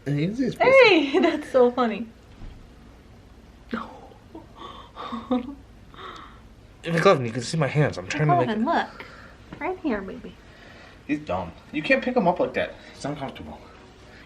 Hey, that's so funny. In the glove, you can see my hands. I'm trying to make it. Look. Right here, baby. He's dumb. You can't pick him up like that. It's uncomfortable.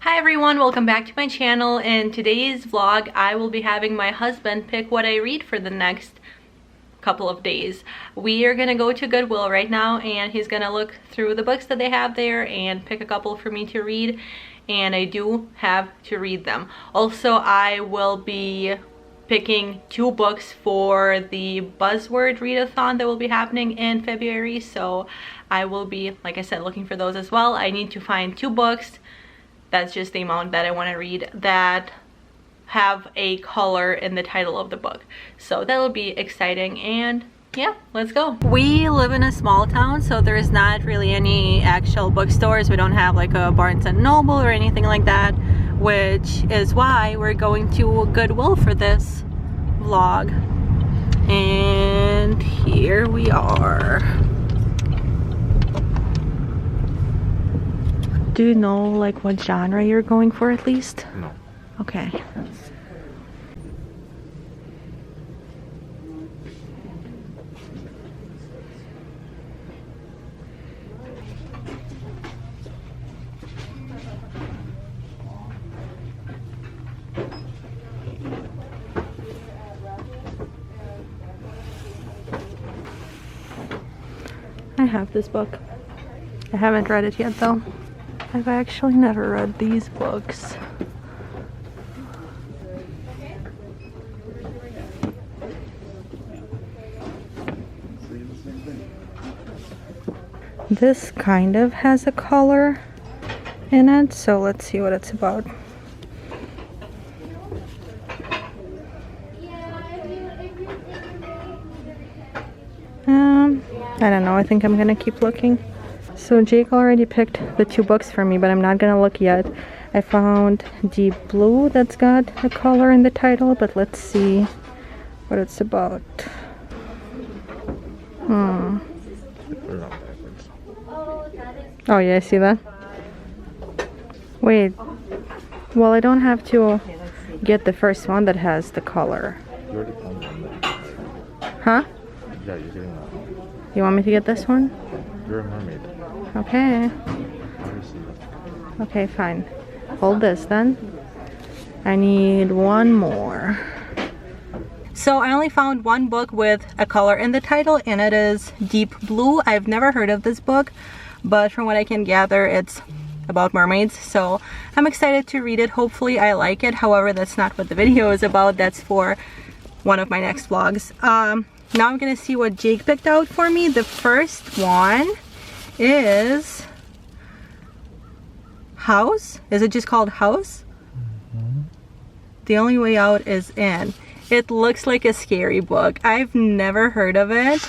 Hi everyone, welcome back to my channel. In today's vlog, I will be having my husband pick what I read for the next couple of days. We are gonna go to Goodwill right now and he's gonna look through the books that they have there and pick a couple for me to read, and I do have to read them. Also, I will be picking 2 books for the Buzzword readathon that will be happening in February, so I will be, like I said, looking for those as well. I need to find 2 books, that's just the amount that I want to read, that have a color in the title of the book, so that'll be exciting. And yeah, let's go. We live in a small town, so there's not really any actual bookstores. We don't have like a Barnes and Noble or anything like that, which is why we're going to Goodwill for this vlog. And here we are. Do you know like what genre you're going for at least? No. Okay. I have this book. I haven't read it yet though. I've actually never read these books. This kind of has a color in it, so let's see what it's about. I don't know, I think I'm gonna keep looking. So Jake already picked the 2 books for me, but I'm not gonna look yet. I found Deep Blue that's got a color in the title, but let's see what it's about. Oh yeah, I see that. Wait, well, I don't have to get the first one that has the color. You already found one. Huh? Yeah, you're getting that. You want me to get this one? You're a mermaid. Okay. Obviously. Okay, fine. Hold this then. I need one more. So I only found one book with a color in the title, and it is Deep Blue. I've never heard of this book, but from what I can gather, it's about mermaids, so I'm excited to read it. Hopefully I like it. However, that's not what the video is about. That's for one of my next vlogs. Now I'm gonna see what Jake picked out for me. The first one is House. Is it just called House? The Only Way Out is In. It looks like a scary book. I've never heard of it.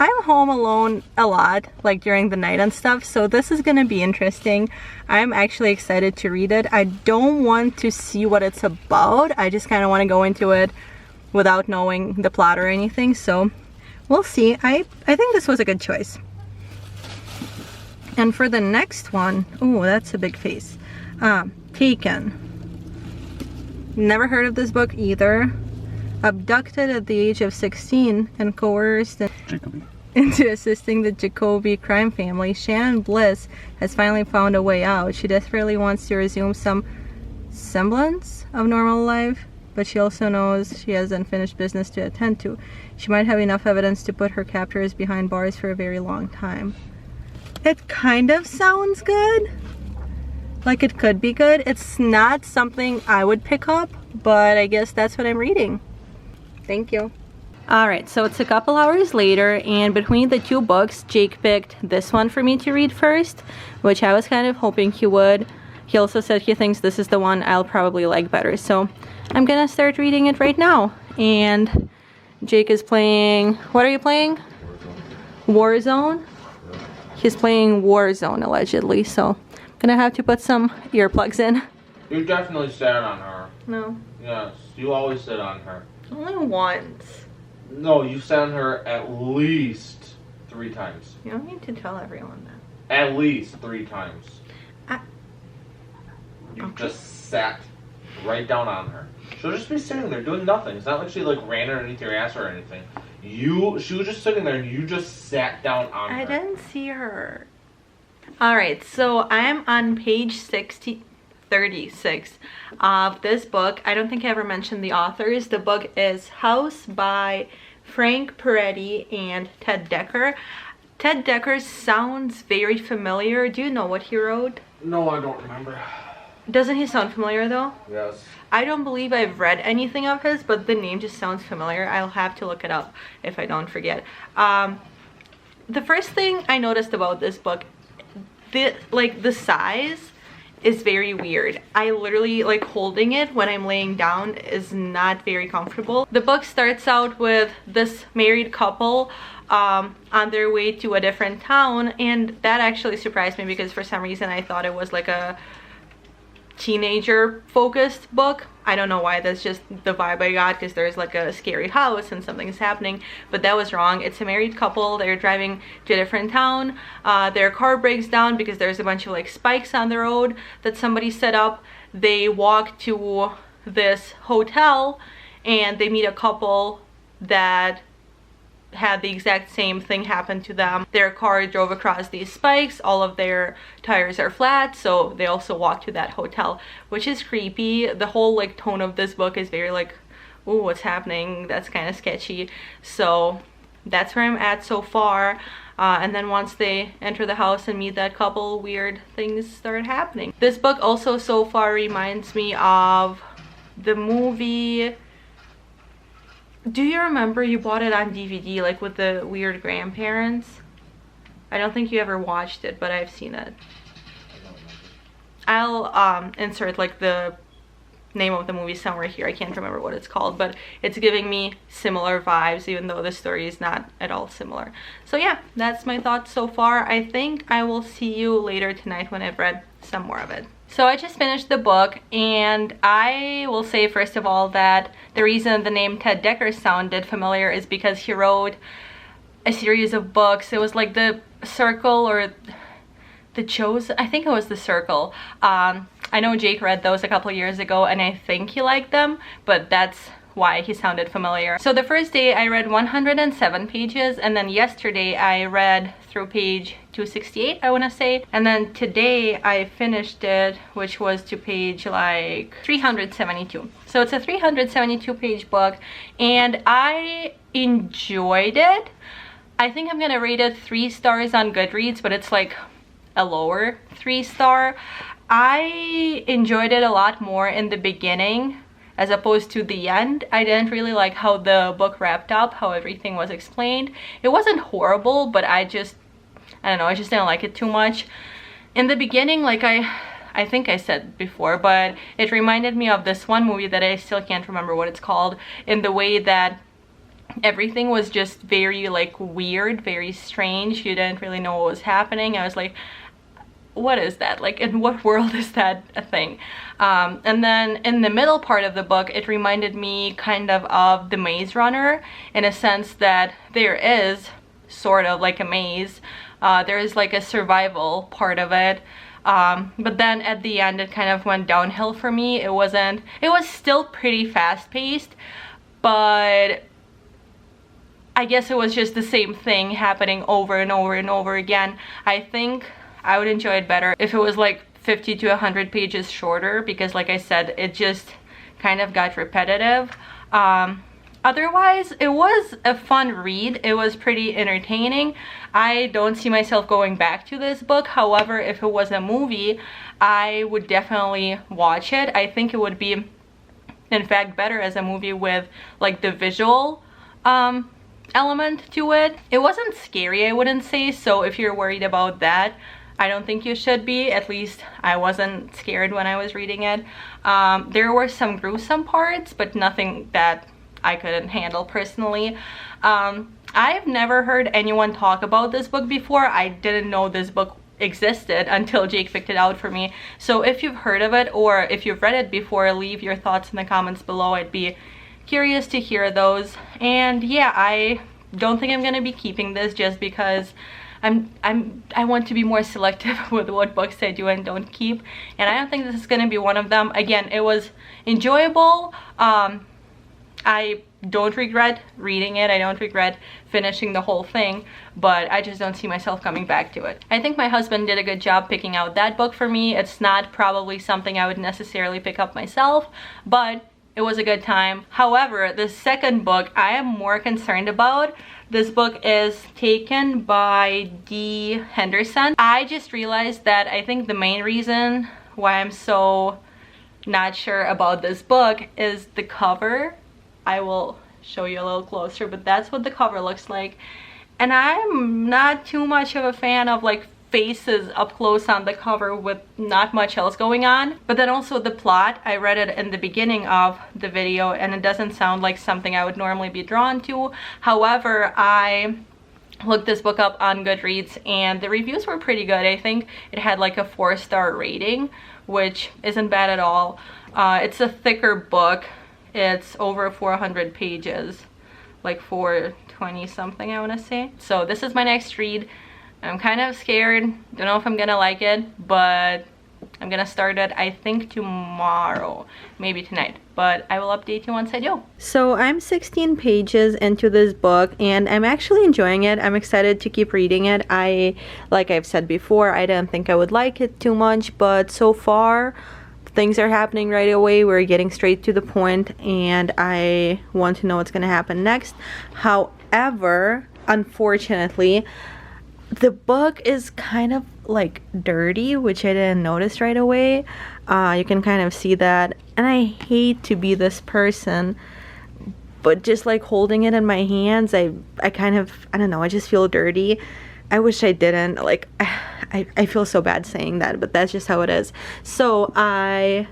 I'm home alone a lot, like during the night and stuff, so this is gonna be interesting. I'm actually excited to read it. I don't want to see what it's about. I just kind of want to go into it without knowing the plot or anything, so we'll see. I think this was a good choice. And for the next one, oh, that's a big face. Taken. Never heard of this book either. Abducted at the age of 16 and coerced into assisting the Jacoby crime family, Shannon Bliss has finally found a way out. She desperately wants to resume some semblance of normal life, but she also knows she has unfinished business to attend to. She might have enough evidence to put her captors behind bars for a very long time. It kind of sounds good. Like it could be good. It's not something I would pick up, but I guess that's what I'm reading. Thank you. Alright, so it's a couple hours later, and between the 2 books, Jake picked this one for me to read first, which I was kind of hoping he would. He also said he thinks this is the one I'll probably like better, so I'm gonna start reading it right now. And Jake is playing... What are you playing? Warzone? He's playing Warzone, allegedly, so I'm gonna have to put some earplugs in. You definitely sat on her. No. Yes, you always sit on her. Only once. No, you sat on her at least 3 times. You don't need to tell everyone that. At least 3 times. You just sat right down on her. She'll just be sitting there doing nothing. It's not like she like ran underneath your ass or anything. She was just sitting there and you just sat down on her. I didn't see her. Alright, so I'm on page 36 of this book. I don't think I ever mentioned the authors. The book is House by Frank Peretti and Ted Decker. Ted Decker sounds very familiar. Do you know what he wrote? No, I don't remember. Doesn't he sound familiar though? Yes. I don't believe I've read anything of his, but the name just sounds familiar. I'll have to look it up if I don't forget. The first thing I noticed about this book, the size is very weird. I literally like holding it when I'm laying down is not very comfortable. The book starts out with this married couple on their way to a different town, and that actually surprised me because for some reason I thought it was like a teenager focused book. I don't know why, that's just the vibe I got because there's like a scary house and something's happening, but that was wrong. It's a married couple. They're driving to a different town. Their car breaks down because there's a bunch of like spikes on the road that somebody set up. They walk to this hotel and they meet a couple that had the exact same thing happen to them. Their car drove across these spikes, all of their tires are flat, so they also walk to that hotel, which is creepy. The whole like tone of this book is very like, ooh, what's happening? That's kind of sketchy. So that's where I'm at so far. And then once they enter the house and meet that couple, weird things start happening. This book also so far reminds me of the movie. Do you remember you bought it on DVD, like with the weird grandparents? I don't think you ever watched it, but I've seen it. I'll insert like the name of the movie somewhere here. I can't remember what it's called, but it's giving me similar vibes, even though the story is not at all similar. So yeah, that's my thoughts so far. I think I will see you later tonight when I've read some more of it. So I just finished the book, and I will say first of all that the reason the name Ted Decker sounded familiar is because he wrote a series of books. It was like The Circle or The Chosen. I think it was The Circle. I know Jake read those a couple years ago and I think he liked them, but that's why he sounded familiar. So the first day I read 107 pages, and then yesterday I read through page 268, I want to say, and then today I finished it, which was to page like 372. So it's a 372 page book and I enjoyed it. I think I'm gonna rate it 3 stars on Goodreads, but it's like a lower 3-star. I enjoyed it a lot more in the beginning as opposed to the end. I didn't really like how the book wrapped up, how everything was explained. It wasn't horrible, but I don't know, I just didn't like it too much. In the beginning, like I think I said before, but it reminded me of this one movie that I still can't remember what it's called, in the way that everything was just very like weird, very strange. You didn't really know what was happening. I was like, what is that? Like, in what world is that a thing? And then in the middle part of the book, it reminded me kind of The Maze Runner, in a sense that there is sort of like a maze. There is like a survival part of it. But then at the end, it kind of went downhill for me. It was still pretty fast-paced, but I guess it was just the same thing happening over and over and over again. I think I would enjoy it better if it was like 50 to 100 pages shorter, because like I said, it just kind of got repetitive. Otherwise, it was a fun read. It was pretty entertaining. I don't see myself going back to this book. However, if it was a movie, I would definitely watch it. I think it would be, in fact, better as a movie with like the visual element to it. It wasn't scary, I wouldn't say, so if you're worried about that, I don't think you should be. At least I wasn't scared when I was reading it. There were some gruesome parts, but nothing that I couldn't handle personally. I've never heard anyone talk about this book before. I didn't know this book existed until Jake picked it out for me. So if you've heard of it or if you've read it before, leave your thoughts in the comments below. I'd be curious to hear those. And yeah, I don't think I'm gonna be keeping this just because I want to be more selective with what books I do and don't keep, and I don't think this is gonna be one of them. Again, it was enjoyable. I don't regret reading it. I don't regret finishing the whole thing, but I just don't see myself coming back to it. I think my husband did a good job picking out that book for me. It's not probably something I would necessarily pick up myself, but it was a good time. However, the second book I am more concerned about. This book is Taken by D. Henderson. I just realized that I think the main reason why I'm so not sure about this book is the cover. I will show you a little closer, but that's what the cover looks like. And I'm not too much of a fan of like faces up close on the cover with not much else going on. But then also the plot, I read it in the beginning of the video and it doesn't sound like something I would normally be drawn to. However, I looked this book up on Goodreads and the reviews were pretty good. I think it had like a 4-star rating, which isn't bad at all. It's a thicker book. It's over 400 pages, like 420 something I want to say. So this is my next read. I'm kind of scared, don't know if I'm gonna like it, but I'm gonna start it I think tomorrow, maybe tonight, but I will update you once I do. So I'm 16 pages into this book and I'm actually enjoying it. I'm excited to keep reading it. Like I've said before, I didn't think I would like it too much, but so far things are happening right away. We're getting straight to the point and I want to know what's gonna happen next. However, unfortunately, the book is kind of like dirty, which I didn't notice right away. You can kind of see that, and I hate to be this person, but just like holding it in my hands, I kind of, I don't know, I just feel dirty. I wish I didn't, like, I feel so bad saying that, but that's just how it is. So I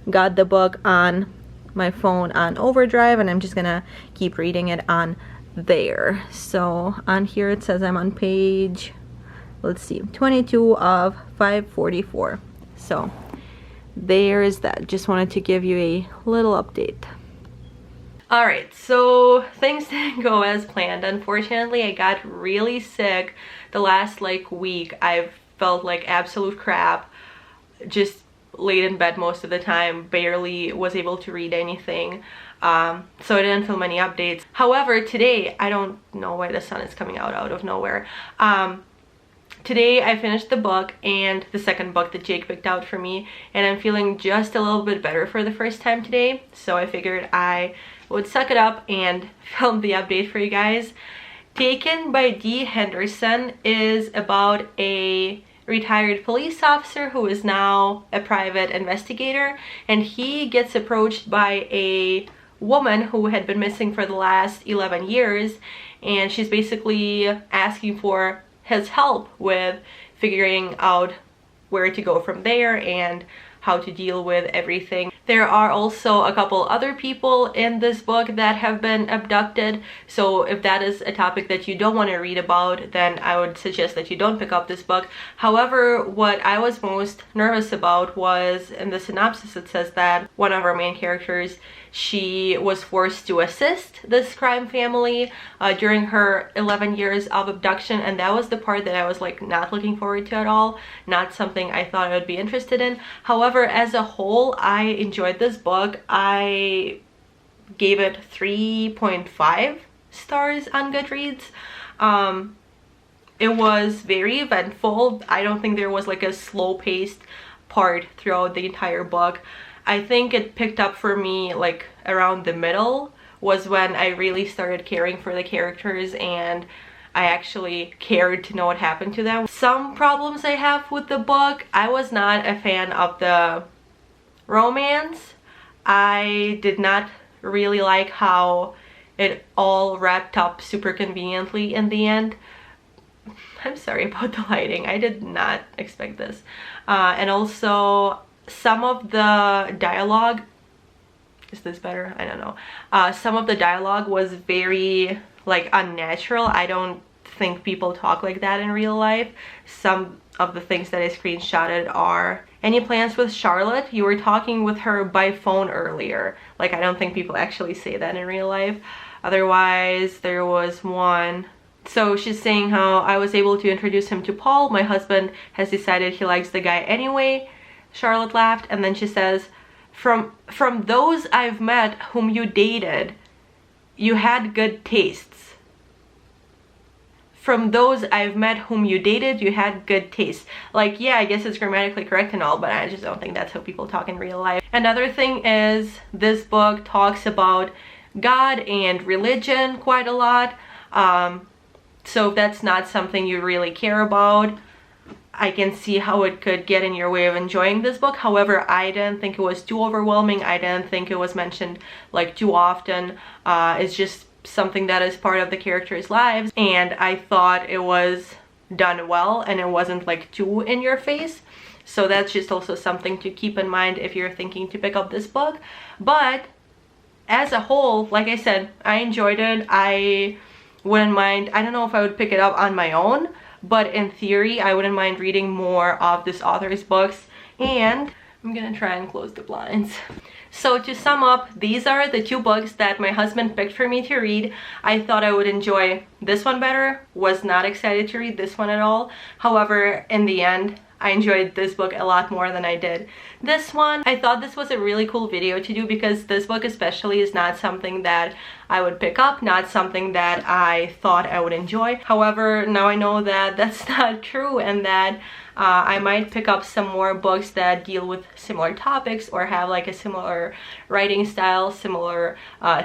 got the book on my phone on overdrive and I'm just gonna keep reading it on there. So on here it says I'm on page, let's see, 22 of 544. So there's that. Just wanted to give you a little update. Alright, so things didn't go as planned. Unfortunately, I got really sick the last like week. I've felt like absolute crap, just laid in bed most of the time, barely was able to read anything. So I didn't film any updates. However, today, I don't know why the sun is coming out of nowhere. Today I finished the book and the second book that Jake picked out for me, and I'm feeling just a little bit better for the first time today. So I figured I would suck it up and film the update for you guys. Taken by D. Henderson is about a retired police officer who is now a private investigator, and he gets approached by a woman who had been missing for the last 11 years, and she's basically asking for his help with figuring out where to go from there and how to deal with everything. There are also a couple other people in this book that have been abducted, so if that is a topic that you don't want to read about, then I would suggest that you don't pick up this book. However, what I was most nervous about was, in the synopsis it says that one of our main characters, she was forced to assist this crime family during her 11 years of abduction, and that was the part that I was like not looking forward to at all, not something I thought I would be interested in. However, as a whole, I enjoyed this book. I gave it 3.5 stars on Goodreads. It was very eventful. I don't think there was like a slow-paced part throughout the entire book. I think it picked up for me like around the middle was when I really started caring for the characters and I actually cared to know what happened to them. Some problems I have with the book: I was not a fan of the romance. I did not really like how it all wrapped up super conveniently in the end. I'm sorry about the lighting, I did not expect this. And also some of the dialogue, is this better? I don't know. Some of the dialogue was very like unnatural. I don't think people talk like that in real life. Some of the things that I screenshotted are, any plans with Charlotte? You were talking with her by phone earlier. Like, I don't think people actually say that in real life. Otherwise, there was one So she's saying how I was able to introduce him to Paul. My husband has decided he likes the guy anyway. Charlotte laughed, and then she says, from those I've met whom you dated, you had good tastes. From those I've met whom you dated, you had good taste. Like, yeah, I guess it's grammatically correct and all, but I just don't think that's how people talk in real life. Another thing is, this book talks about God and religion quite a lot. So if that's not something you really care about, I can see how it could get in your way of enjoying this book. However, I didn't think it was too overwhelming. I didn't think it was mentioned like too often. It's just something that is part of the characters' lives, and I thought it was done well and it wasn't like too in your face. So that's just also something to keep in mind if you're thinking to pick up this book. But as a whole, like I said, I enjoyed it. I wouldn't mind, I don't know if I would pick it up on my own, but in theory I wouldn't mind reading more of this author's books. And I'm gonna try and close the blinds. So to sum up, these are the two books that my husband picked for me to read. I thought I would enjoy this one better, was not excited to read this one at all. However, in the end, I enjoyed this book a lot more than I did this one. I thought this was a really cool video to do because this book especially is not something that I would pick up, not something that I thought I would enjoy. However, now I know that that's not true, and that I might pick up some more books that deal with similar topics or have like a similar writing style, similar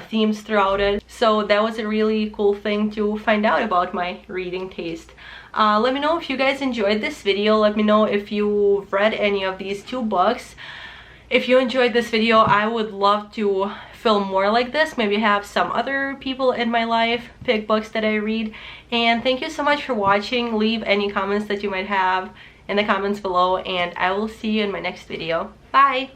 themes throughout it. So that was a really cool thing to find out about my reading taste. Let me know if you guys enjoyed this video. Let me know if you've read any of these two books. If you enjoyed this video, I would love to film more like this. Maybe have some other people in my life pick books that I read. And thank you so much for watching. Leave any comments that you might have in the comments below, and I will see you in my next video. Bye!